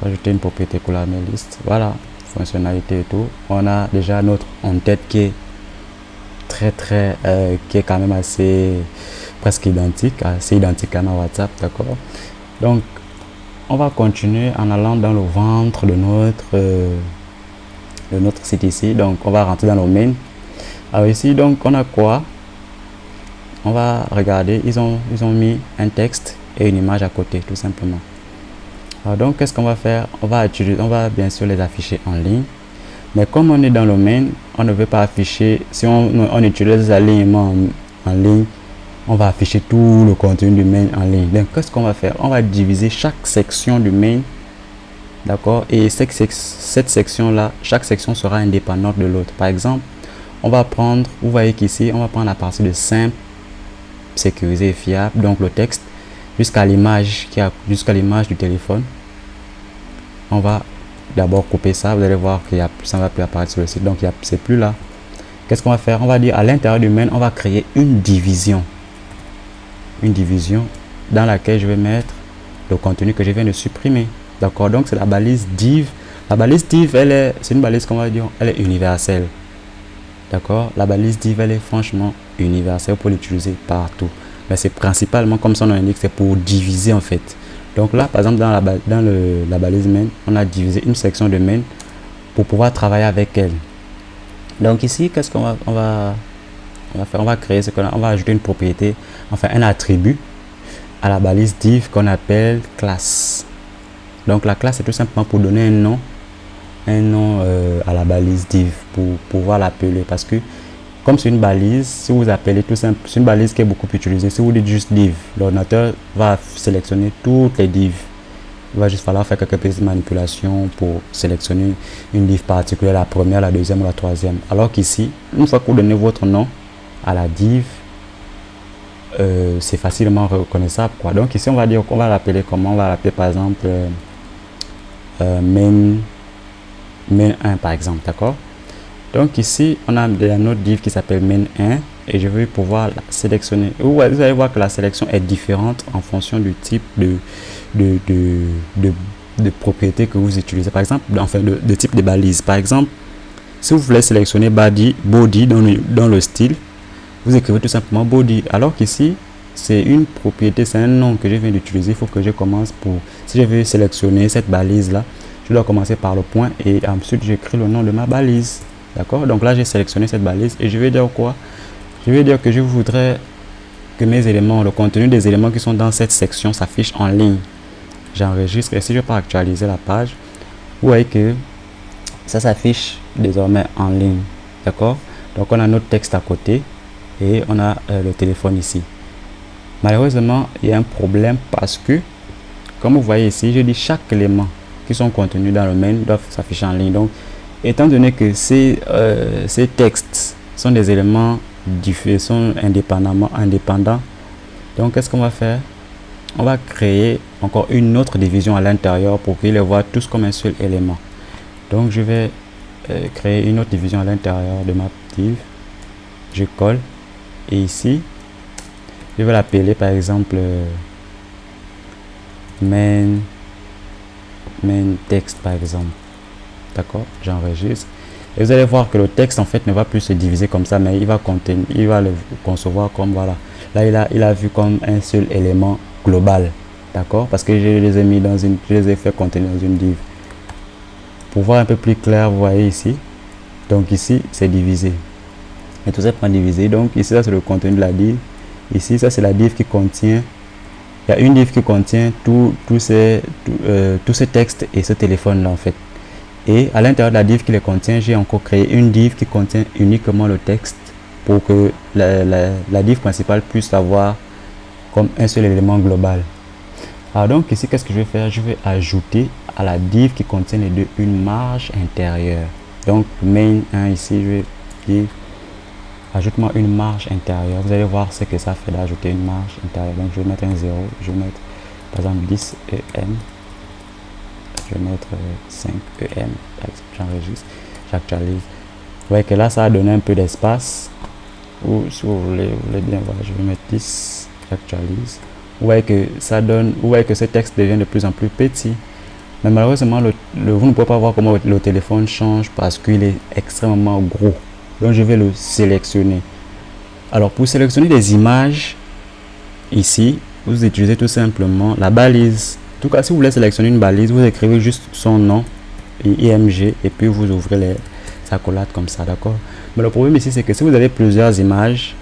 Speaker 1: Ajouter une propriété couleur mes listes. Voilà, fonctionnalité et tout. On a déjà notre en-tête qui est qui est quand même assez presque identique, assez identique à ma WhatsApp, d'accord. Donc on va continuer en allant dans le ventre de notre site ici. Donc on va rentrer dans le main. Alors ici donc on a quoi? On va regarder, ils ont mis un texte et une image à côté tout simplement. Alors donc qu'est-ce qu'on va faire? On va bien sûr les afficher en ligne, mais comme on est dans le main, on ne veut pas afficher. Si on utilise l'alignement en ligne, on va afficher tout le contenu du main en ligne. Donc qu'est-ce qu'on va faire? On va diviser chaque section du main, d'accord, et cette section là, chaque section sera indépendante de l'autre. Par exemple, on va prendre, vous voyez qu'ici on va prendre la partie de simple, sécurisé et fiable, donc le texte, jusqu'à l'image du téléphone. On va d'abord couper ça, vous allez voir que ça ne va plus apparaître sur le site, donc c'est plus là. Qu'est-ce qu'on va faire? On va dire à l'intérieur du main, on va créer une division dans laquelle je vais mettre le contenu que je viens de supprimer, d'accord. Donc c'est la balise div. La balise div, c'est une balise qu'on va dire, elle est universelle, d'accord. La balise div, elle est franchement universelle pour l'utiliser partout, mais c'est principalement, comme son nom l'indique, c'est pour diviser en fait. Donc là par exemple dans la balise main, on a divisé une section de main pour pouvoir travailler avec elle. Donc ici qu'est-ce qu'on va faire? On va créer on va ajouter une propriété, enfin un attribut à la balise div qu'on appelle classe. Donc la classe c'est tout simplement pour donner un nom à la balise div, pour pouvoir l'appeler, parce que comme c'est une balise, si vous appelez tout simple, c'est une balise qui est beaucoup utilisée. Si vous dites juste div, l'ordinateur va sélectionner toutes les divs. Il va juste falloir faire quelques petites manipulations pour sélectionner une div particulière, la première, la deuxième ou la troisième. Alors qu'ici, une fois que vous donnez votre nom à la div, c'est facilement reconnaissable, quoi. Donc ici on va dire qu'on va l'appeler comment? On va l'appeler par exemple main 1 par exemple, d'accord. Donc ici on a notre div qui s'appelle main 1 et je vais pouvoir la sélectionner. Vous allez voir que la sélection est différente en fonction du type de propriété que vous utilisez, par exemple, enfin de type de balise. Par exemple, si vous voulez sélectionner body dans le style, vous écrivez tout simplement body, alors qu'ici c'est une propriété, c'est un nom que je viens d'utiliser. Il faut que je commence si je veux sélectionner cette balise là, je dois commencer par le point et ensuite j'écris le nom de ma balise, d'accord. Donc là j'ai sélectionné cette balise et je vais dire quoi? Je vais dire que je voudrais que mes éléments, le contenu des éléments qui sont dans cette section s'affiche en ligne. J'enregistre et si je peux actualiser la page, vous voyez que ça s'affiche désormais en ligne, d'accord. Donc on a notre texte à côté et on a le téléphone ici. Malheureusement il y a un problème parce que comme vous voyez ici, je dis chaque élément qui sont contenus dans le main doivent s'afficher en ligne. Donc étant donné que ces textes sont des éléments différents, sont indépendants, donc qu'est-ce qu'on va faire? On va créer encore une autre division à l'intérieur pour qu'ils les voient tous comme un seul élément. Donc je vais créer une autre division à l'intérieur de ma div. Je colle et ici je vais l'appeler par exemple main texte par exemple, d'accord. J'enregistre et vous allez voir que le texte en fait ne va plus se diviser comme ça, mais il va le concevoir comme voilà. Là il a vu comme un seul élément global, d'accord, parce que je les ai mis je les ai fait contenir dans une div. Pour voir un peu plus clair, vous voyez ici, donc ici c'est divisé et tout ça prend divisé. Donc ici ça c'est le contenu de la div, ici ça c'est la div qui contient, il y a une div qui contient tous ces textes et ce téléphone là en fait, et à l'intérieur de la div qui les contient, j'ai encore créé une div qui contient uniquement le texte pour que la div principale puisse avoir comme un seul élément global. Alors donc ici qu'est-ce que je vais faire? Je vais ajouter à la div qui contient les deux une marge intérieure. Donc main 1 ici, je vais dire ajoute-moi une marge intérieure. Vous allez voir ce que ça fait d'ajouter une marge intérieure. Donc je vais mettre un 0, je vais mettre par exemple 10 EM, je vais mettre 5 EM, j'enregistre, j'actualise. voyez que là, ça a donné un peu d'espace. Ou si vous voulez bien, voilà, je vais mettre 10, j'actualise. Vous voyez que ça donne, vous voyez que ce texte devient de plus en plus petit. Mais malheureusement, vous ne pouvez pas voir comment le téléphone change parce qu'il est extrêmement gros. Donc je vais le sélectionner. Alors pour sélectionner des images, ici, vous utilisez tout simplement la balise. En tout cas, si vous voulez sélectionner une balise, vous écrivez juste son nom et IMG et puis vous ouvrez les accolades comme ça, d'accord? Mais le problème ici, c'est que si vous avez plusieurs images,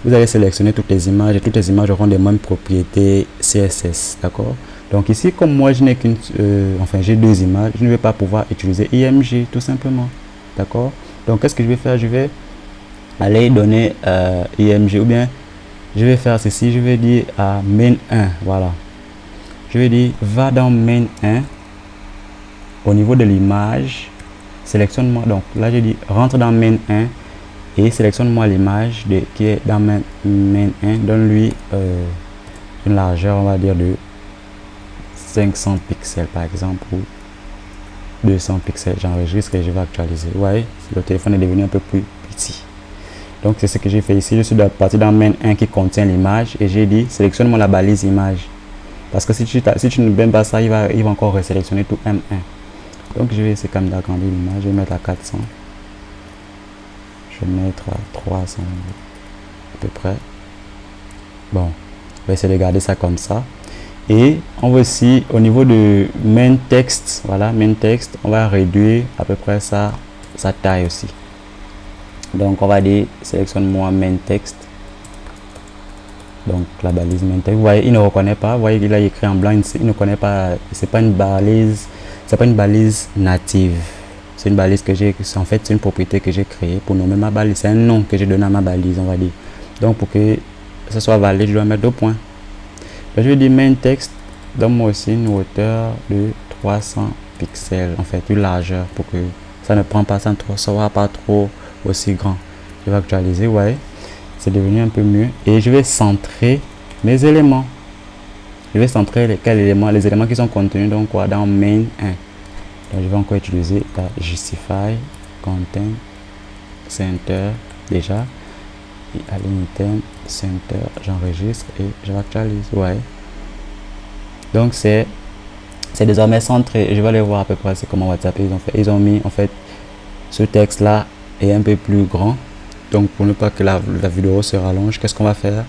Speaker 1: vous allez sélectionner toutes les images et toutes les images auront les mêmes propriétés CSS, d'accord? Donc ici, comme moi je n'ai qu'une, enfin j'ai deux images, je ne vais pas pouvoir utiliser IMG tout simplement, d'accord? Donc qu'est-ce que je vais faire? Je vais aller donner IMG ou bien je vais faire ceci, je vais dire à main 1, voilà. Je vais dire va dans main 1 au niveau de l'image, sélectionne-moi, donc là j'ai dit rentre dans main 1 et sélectionne-moi l'image qui est dans main 1, donne-lui une largeur, on va dire de 500 pixels par exemple ou 200 pixels. J'enregistre et je vais actualiser. Vous voyez, le téléphone est devenu un peu plus petit. Donc c'est ce que j'ai fait ici. Je suis parti dans main 1 qui contient l'image et j'ai dit sélectionne-moi la balise image. Parce que si tu ne mets pas ça, il va encore resélectionner tout M1. Donc je vais essayer quand même d'agrandir l'image. Je vais mettre à 400. Je vais mettre à 300 à peu près. Bon, on va essayer de garder ça comme ça. Et on va aussi au niveau de main text, voilà, main text, on va réduire à peu près sa taille aussi. Donc on va dire sélectionne-moi main text. Donc la balise main text. Vous voyez, il ne reconnaît pas. Vous voyez, il a écrit en blanc, il ne connaît pas. C'est pas une balise, c'est pas une balise native. C'est une balise que j'ai, en fait, c'est une propriété que j'ai créée pour nommer ma balise. C'est un nom que j'ai donné à ma balise, on va dire. Donc pour que ce soit valide, je dois mettre 2 points. Donc, je vais dire main text, donne-moi aussi une hauteur de 300 pixels, en fait, une largeur pour que ça ne prend pas, ça ne soit pas trop aussi grand. Je vais actualiser, ouais, c'est devenu un peu mieux. Et je vais centrer mes éléments. Je vais centrer quels éléments, les éléments qui sont contenus donc quoi, dans main 1. Donc je vais encore utiliser la justify, content, center déjà. Et align item, center, j'enregistre et je actualise, ouais. Donc c'est désormais centré. Je vais aller voir à peu près c'est comment WhatsApp ils ont fait. Ils ont mis en fait ce texte là est un peu plus grand. Donc pour ne pas que la vidéo se rallonge, qu'est-ce qu'on va faire?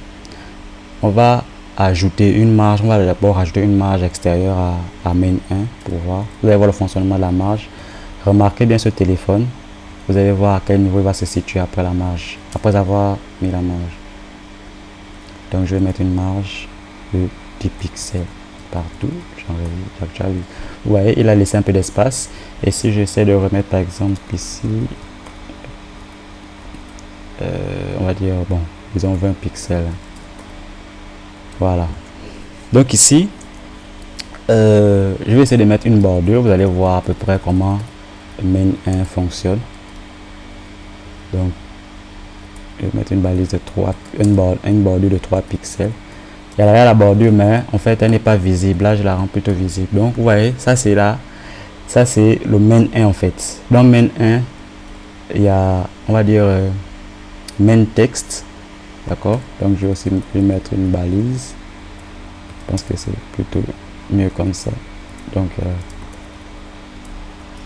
Speaker 1: On va ajouter une marge. On va d'abord ajouter une marge extérieure à main 1 pour voir. Vous allez voir le fonctionnement de la marge. Remarquez bien ce téléphone. Vous allez voir à quel niveau il va se situer après la marge, après avoir mis la marge. Donc je vais mettre une marge de 10 pixels partout. J'actualise. Vous voyez, il a laissé un peu d'espace. Et si j'essaie de remettre par exemple ici, on va dire, bon, disons 20 pixels. Voilà. Donc ici, je vais essayer de mettre une bordure. Vous allez voir à peu près comment main 1 fonctionne. Donc, je vais mettre une balise de 3, une bordure de 3 pixels. Il y a la bordure, mais en fait, elle n'est pas visible. Là, je la rends plutôt visible. Donc, vous voyez, ça c'est là. Ça c'est le main 1 en fait. Dans main 1, il y a, on va dire, main text. D'accord. Donc, je vais aussi mettre une balise. Je pense que c'est plutôt mieux comme ça. Donc,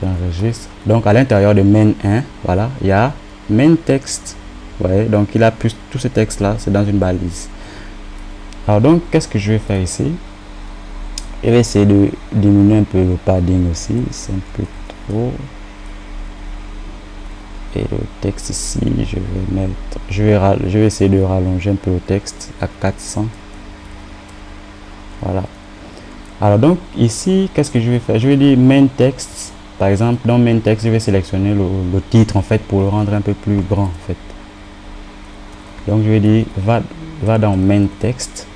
Speaker 1: j'enregistre. Donc, à l'intérieur de main 1, voilà, il y a main text. Ouais, donc il a plus tout ce texte là, c'est dans une balise. Alors donc qu'est-ce que je vais faire ici? Je vais essayer de diminuer un peu le padding aussi, c'est un peu trop. Et le texte ici, je vais mettre, je vais essayer de rallonger un peu le texte à 400. Voilà. Alors donc ici, qu'est-ce que je vais faire? Je vais dire main text. Par exemple, dans main text, je vais sélectionner le titre en fait pour le rendre un peu plus grand en fait. Donc je vais dire va dans main text,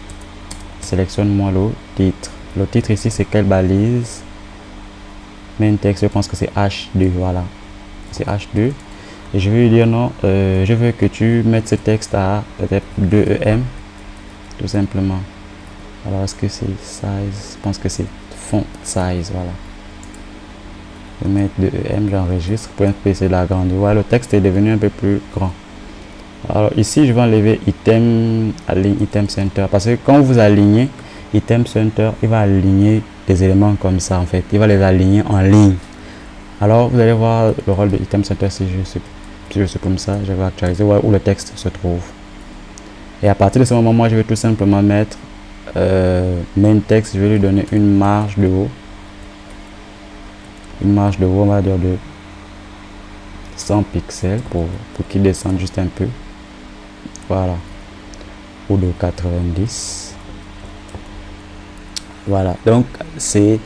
Speaker 1: sélectionne-moi le titre. Le titre ici c'est quelle balise? Main text, je pense que c'est H2, voilà. C'est H2. Et je vais lui dire non, je veux que tu mettes ce texte à peut-être 2EM, tout simplement. Alors est-ce que c'est size? Je pense que c'est font size, voilà. Je vais mettre 2EM, j'enregistre pour essayer de l'agrandir. Voilà, le texte est devenu un peu plus grand. Alors ici, je vais enlever item, align item center, parce que quand vous alignez item center, il va aligner des éléments comme ça en fait. Il va les aligner en ligne. Alors vous allez voir le rôle de item center si je suis comme ça, je vais actualiser où le texte se trouve. Et à partir de ce moment, moi je vais tout simplement mettre main text, je vais lui donner une marge de haut. Une marge de haut, on va dire de 100 pixels pour qu'il descende juste un peu. Voilà. Ou de 90. Voilà. Donc c'est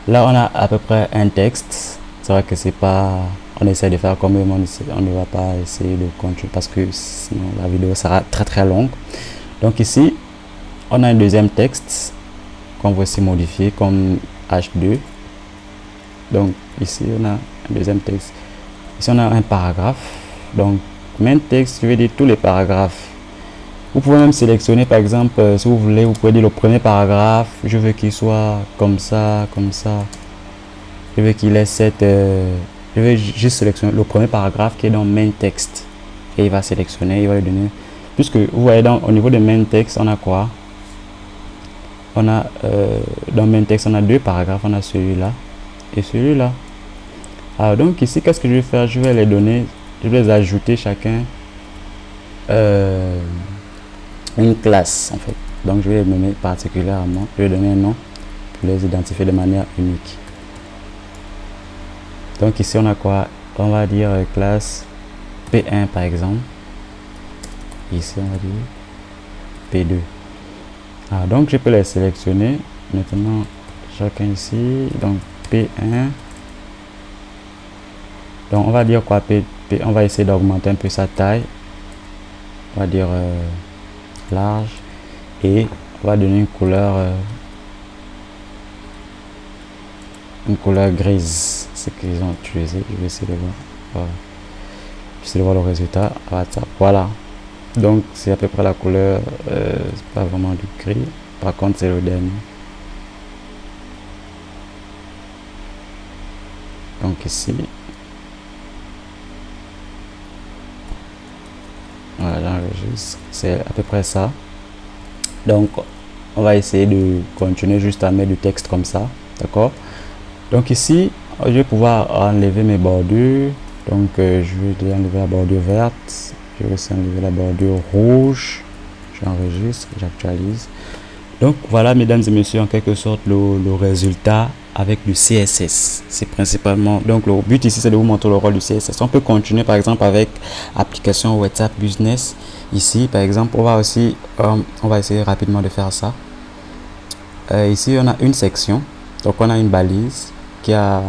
Speaker 1: là on a à peu près un texte. C'est vrai que c'est pas, on essaie de faire comme on ne va pas essayer de continuer parce que sinon la vidéo sera très longue. Donc ici on a un deuxième texte qu'on va aussi modifier comme H2. Donc ici on a un deuxième texte. Ici on a un paragraphe. Donc main texte, je vais dire tous les paragraphes. Vous pouvez même sélectionner par exemple si vous voulez, vous pouvez dire le premier paragraphe, je veux qu'il soit comme ça, comme ça. Je veux qu'il ait cette je vais juste sélectionner le premier paragraphe qui est dans main text et il va sélectionner, il va lui donner, puisque vous voyez au niveau de main text on a quoi, on a dans main text on a deux paragraphes, on a celui-là et celui-là. Alors donc ici qu'est-ce que je vais faire, je vais les donner, je vais les ajouter chacun une classe en fait. Donc je vais les nommer particulièrement, je vais donner un nom pour les identifier de manière unique. Donc ici on a quoi, on va dire classe P1 par exemple. Ici on va dire P2. Ah, donc je peux les sélectionner maintenant chacun ici. Donc P1. Donc on va dire quoi, P, on va essayer d'augmenter un peu sa taille. On va dire large et on va donner une couleur grise, ce qu'ils ont utilisé. Je vais essayer de voir. Voilà. J'essaie de voir le résultat. Voilà. Donc c'est à peu près la couleur. C'est pas vraiment du gris. Par contre c'est le dernier. Donc ici. Voilà, j'enregistre. C'est à peu près ça. Donc on va essayer de continuer juste à mettre du texte comme ça. D'accord. Donc ici, je vais pouvoir enlever mes bordures. Donc je vais enlever la bordure verte. Je vais aussi enlever la bordure rouge. J'enregistre, j'actualise. Donc voilà mesdames et messieurs, en quelque sorte le résultat avec du CSS. C'est principalement, donc le but ici c'est de vous montrer le rôle du CSS. On peut continuer par exemple avec application WhatsApp Business. Ici par exemple, on va essayer rapidement de faire ça. Ici on a une section. Donc on a une balise qui a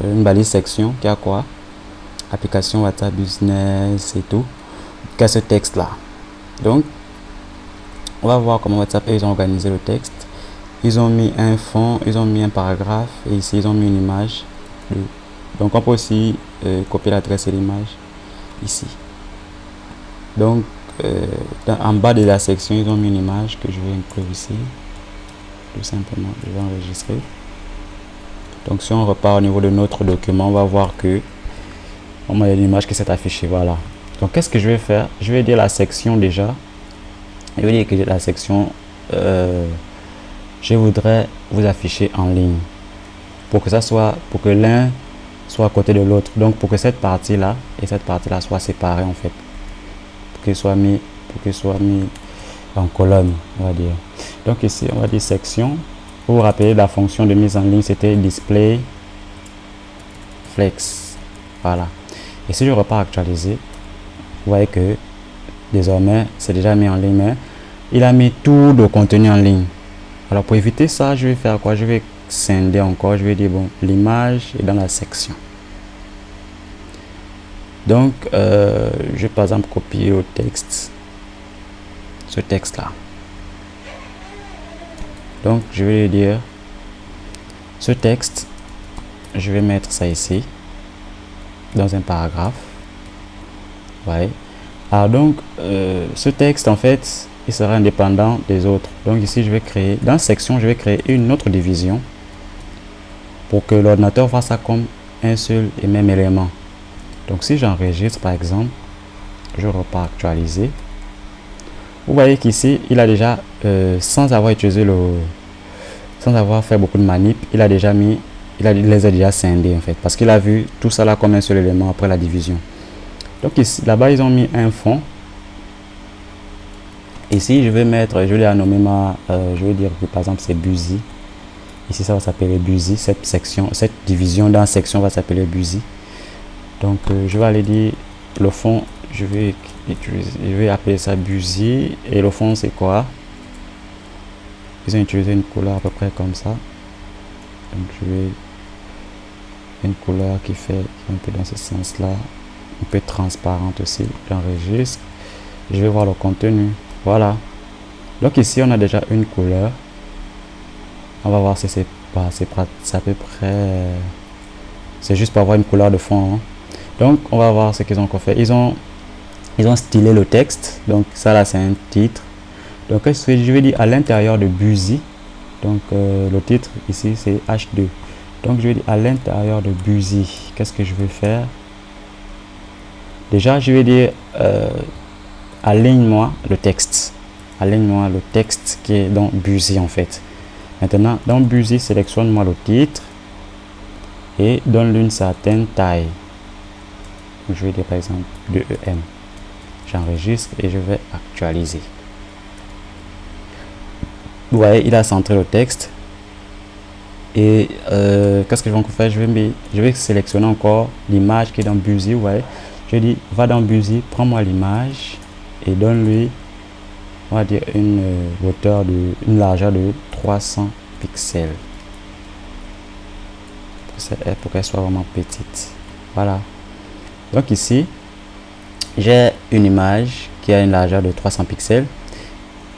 Speaker 1: une balise section qui a quoi, application WhatsApp Business et tout, qui a ce texte là. Donc on va voir comment WhatsApp ils ont organisé le texte. Ils ont mis un fond, ils ont mis un paragraphe et ici ils ont mis une image. Donc on peut aussi copier l'adresse et l'image ici. Donc en bas de la section ils ont mis une image que je vais inclure ici. Tout simplement, je vais enregistrer. Donc si on repart au niveau de notre document, on va voir que on a une image qui s'est affichée. Voilà. Donc qu'est-ce que je vais faire, je vais dire la section déjà. Je vais dire que la section je voudrais vous afficher en ligne pour que ça soit, pour que l'un soit à côté de l'autre. Donc pour que cette partie là et cette partie là soient séparées en fait, pour qu'ils soient mis en colonne, on va dire. Donc ici on va dire section. Vous vous rappelez la fonction de mise en ligne, c'était display flex. Voilà. Et si je repars actualiser, vous voyez que désormais c'est déjà mis en ligne, mais il a mis tout le contenu en ligne. Alors pour éviter ça, je vais faire quoi, je vais scinder encore, je vais dire bon, l'image est dans la section. Donc je vais par exemple copier le texte, ce texte là. Donc je vais dire ce texte, je vais mettre ça ici dans un paragraphe. Ouais. Alors donc ce texte en fait il sera indépendant des autres. Donc ici je vais créer dans section, je vais créer une autre division pour que l'ordinateur fasse ça comme un seul et même élément. Donc si j'enregistre par exemple, je repars actualiser. Vous voyez qu'ici il a déjà sans avoir utilisé sans avoir fait beaucoup de manip, il a déjà mis, il les a déjà scindés en fait, parce qu'il a vu tout ça là comme un seul élément après la division. Donc ici là-bas ils ont mis un fond. Ici je vais mettre, je vais nommer ma, je vais dire que par exemple c'est Busy. Ici ça va s'appeler Busy, cette section, cette division dans section va s'appeler Busy. Donc je vais aller dire le fond, je vais appeler ça Busy, et le fond c'est quoi? Ils ont utilisé une couleur à peu près comme ça. Donc je vais une couleur qui fait un peu dans ce sens là, un peu transparente aussi. J'enregistre, je vais voir le contenu. Voilà, donc ici on a déjà une couleur. On va voir si c'est pas, c'est à peu près, c'est juste pour avoir une couleur de fond, hein. Donc on va voir ce qu'ils ont fait. Ils ont stylé le texte. Donc ça là c'est un titre. Donc je vais dire à l'intérieur de Busy. Donc le titre ici c'est H2. Donc je vais dire à l'intérieur de Busy, qu'est-ce que je vais faire? Déjà je vais dire aligne-moi le texte. Aligne-moi le texte qui est dans Busy en fait. Maintenant dans Busy, sélectionne-moi le titre et donne-lui une certaine taille. Je vais dire par exemple 2EM. J'enregistre et je vais actualiser. Vous voyez, il a centré le texte. Et qu'est-ce que je vais encore faire? Je vais sélectionner encore l'image qui est dans Busy. Vous voyez, je dis va dans Busy, prends-moi l'image et donne-lui, on va dire une hauteur une largeur de 300 pixels pour qu'elle soit vraiment petite. Voilà. Donc ici j'ai une image qui a une largeur de 300 pixels.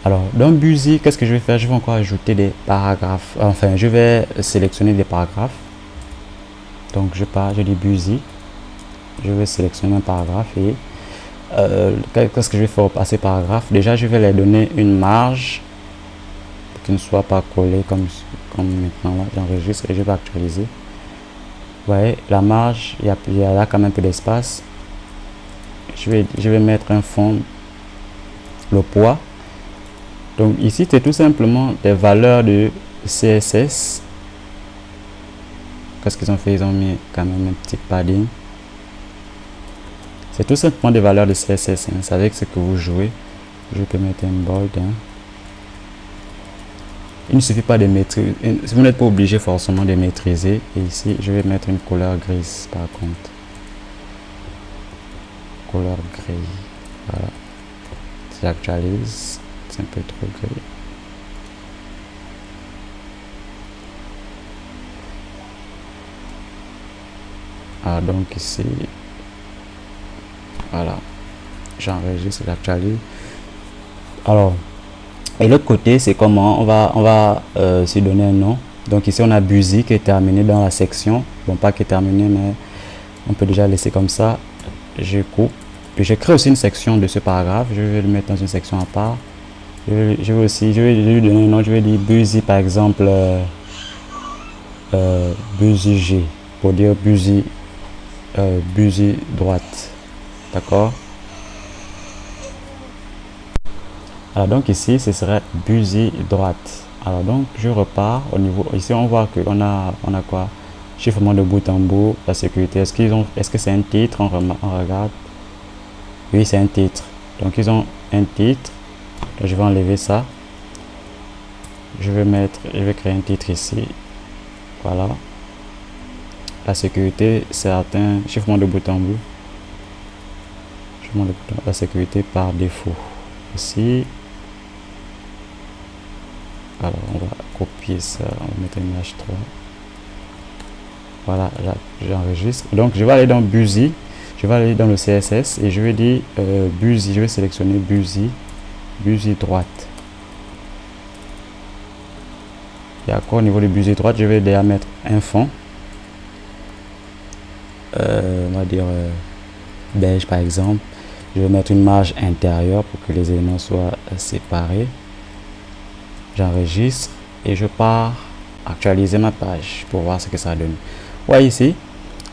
Speaker 1: Alors dans Busy, qu'est-ce que je vais faire? Je vais encore ajouter des paragraphes. Enfin, je vais sélectionner des paragraphes. Donc je dis Busy, je vais sélectionner un paragraphe et qu'est-ce que je vais faire à ces paragraphes? Déjà je vais les donner une marge pour qu'ils ne soient pas collés comme maintenant là. J'enregistre et je vais actualiser. Vous voyez, la marge, il y a là quand même un peu d'espace. Je vais mettre un fond, le poids. Donc ici c'est tout simplement des valeurs de CSS. Qu'est-ce qu'ils ont fait? Ils ont mis quand même un petit padding. C'est tout simplement des valeurs de CSS, hein. C'est avec ce que vous jouez. Je peux mettre un bold, hein. Il ne suffit pas de maîtriser, vous n'êtes pas obligé forcément de maîtriser. Et ici je vais mettre une couleur grise par contre. Couleur gris. Voilà. Si j'actualise, c'est un peu trop gris. Alors donc ici, voilà, j'enregistre, j'actualise. Alors, et l'autre côté, c'est comment on va se donner un nom. Donc ici on a Busy qui est terminé dans la section. Bon, pas qui est terminé, mais on peut déjà laisser comme ça. Je coupe. Puis je crée aussi une section de ce paragraphe. Je vais le mettre dans une section à part. Je vais lui donner un nom. Je vais dire Busy par exemple, Busy G pour dire Busy, Busy droite. D'accord. Alors donc ici ce serait Busy droite. Alors donc je repars au niveau, ici on voit que on a quoi? Chiffrement de bout en bout, la sécurité. Est-ce que c'est un titre? On regarde. Oui, c'est un titre. Donc ils ont un titre. Donc, je vais enlever ça. Je vais créer un titre ici. Voilà. La sécurité, certains chiffrement de bout en bout. Chiffrement de bout en bout, la sécurité par défaut. Ici. Alors on va copier ça, on va mettre une H3. Voilà, j'enregistre. Donc je vais aller dans Busy, je vais aller dans le CSS et je vais dire Busy, je vais sélectionner Busy, Busy droite. Et encore au niveau de Busy droite, je vais déjà mettre un fond. On va dire beige par exemple. Je vais mettre une marge intérieure pour que les éléments soient séparés. J'enregistre et je pars actualiser ma page pour voir ce que ça donne. Ouais, ici,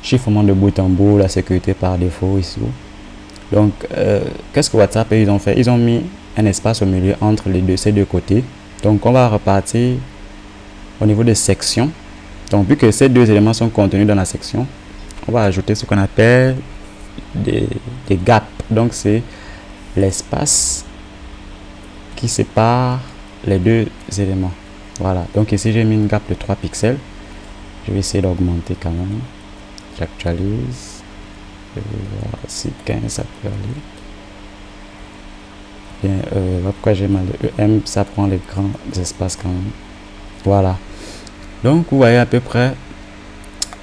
Speaker 1: chiffrement de bout en bout, la sécurité par défaut ici. Donc, qu'est-ce que WhatsApp ils ont fait? Ils ont mis un espace au milieu entre ces deux côtés. Donc, on va repartir au niveau des sections. Donc, vu que ces deux éléments sont contenus dans la section, on va ajouter ce qu'on appelle des gaps. Donc, c'est l'espace qui sépare les deux éléments. Voilà. Donc, ici, j'ai mis une gap de 3 pixels. Je vais essayer d'augmenter quand même. J'actualise. Je vais voir si 15 ça peut aller. Bien, pourquoi j'ai mal de EM, ça prend les grands espaces quand même. Voilà. Donc, vous voyez à peu près,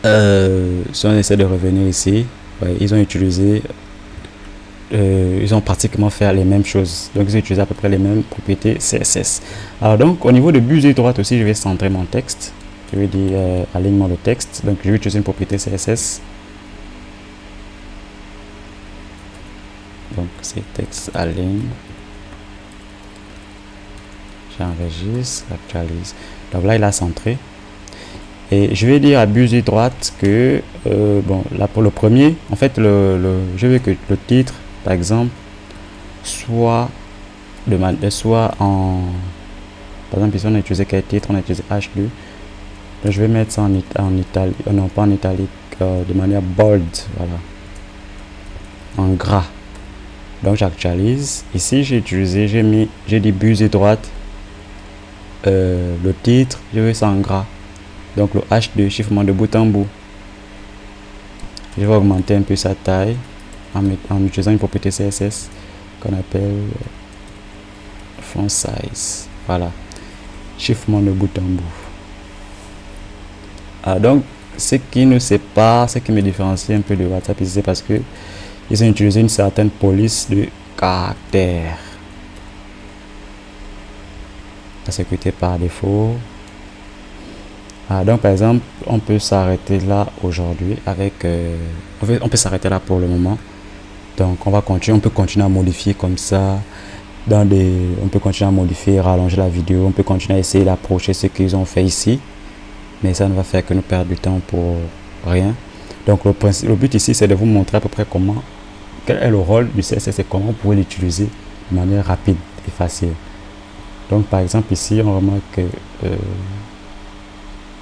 Speaker 1: si on essaie de revenir ici, ouais, ils ont utilisé, ils ont pratiquement fait les mêmes choses. Donc, ils ont utilisé à peu près les mêmes propriétés CSS. Alors, donc, au niveau de busée droite aussi, je vais centrer mon texte. Je vais dire alignement de texte. Donc, je vais utiliser une propriété CSS. Donc, c'est texte aligne. J'enregistre, j'actualise. Donc là, il a centré. Et je vais dire à busée droite que, bon, là pour le premier, en fait, je veux que le titre, par exemple, soit en. Par exemple, ici, on a utilisé quel titre? On a utilisé H2. Donc, je vais mettre ça en italique, non pas en italique, de manière bold, voilà, en gras. Donc, j'actualise. Ici, j'ai dit busée droite. Le titre, je veux ça en gras. Donc le H2, chiffrement de bout en bout. Je vais augmenter un peu sa taille en utilisant une propriété CSS qu'on appelle font size. Voilà. Chiffrement de bout en bout. Donc, ce qui nous sépare, ce qui me différencie un peu de WhatsApp, c'est parce que ils ont utilisé une certaine police de caractère. La sécurité par défaut. Donc par exemple, on peut s'arrêter là aujourd'hui avec on peut s'arrêter là pour le moment. Donc on va continuer, on peut continuer à modifier comme ça on peut continuer à modifier, rallonger la vidéo, on peut continuer à essayer d'approcher ce qu'ils ont fait ici, mais ça ne va faire que nous perdre du temps pour rien. Donc le but ici, c'est de vous montrer à peu près quel est le rôle du CSS et comment vous pouvez l'utiliser de manière rapide et facile. Donc par exemple ici, on remarque que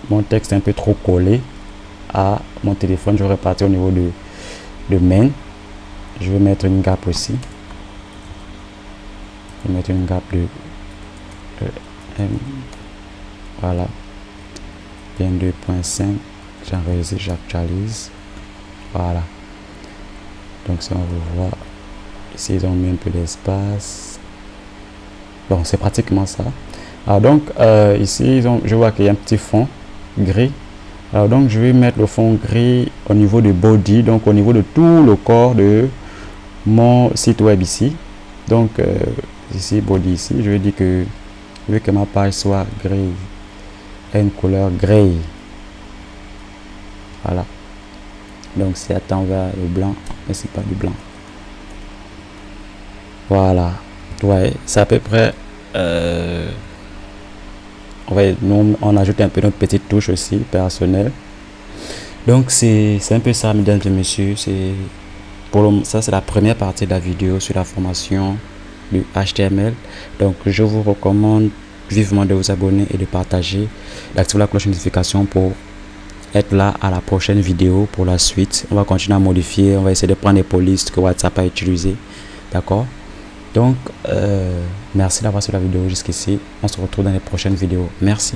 Speaker 1: mon texte est un peu trop collé à mon téléphone. Je vais repartir au niveau de main. Je vais mettre une gap aussi. Je vais mettre une gap de M. Voilà. Bien 2.5. J'enregistre, j'actualise. Voilà. Donc si on veut voir, ici ils ont mis un peu d'espace. Bon, c'est pratiquement ça. Alors donc ici je vois qu'il y a un petit fond gris. Alors donc je vais mettre le fond gris au niveau de body, donc au niveau de tout le corps de mon site web ici. Donc ici body ici, je vais dire que je veux que ma page soit gris, une couleur gris. Voilà. Donc c'est à temps vers le blanc, mais c'est pas du blanc. Voilà. Ouais, c'est à peu près. On ajoute un peu notre petite touche aussi personnelle. Donc c'est un peu ça, mesdames et messieurs. Ça c'est la première partie de la vidéo sur la formation du HTML. Donc je vous recommande vivement de vous abonner et de partager, d'activer la cloche de notification pour être là à la prochaine vidéo pour la suite. On va continuer à modifier, on va essayer de prendre les polices que WhatsApp a utilisées. D'accord? Donc merci d'avoir suivi la vidéo jusqu'ici. On se retrouve dans les prochaines vidéos. Merci.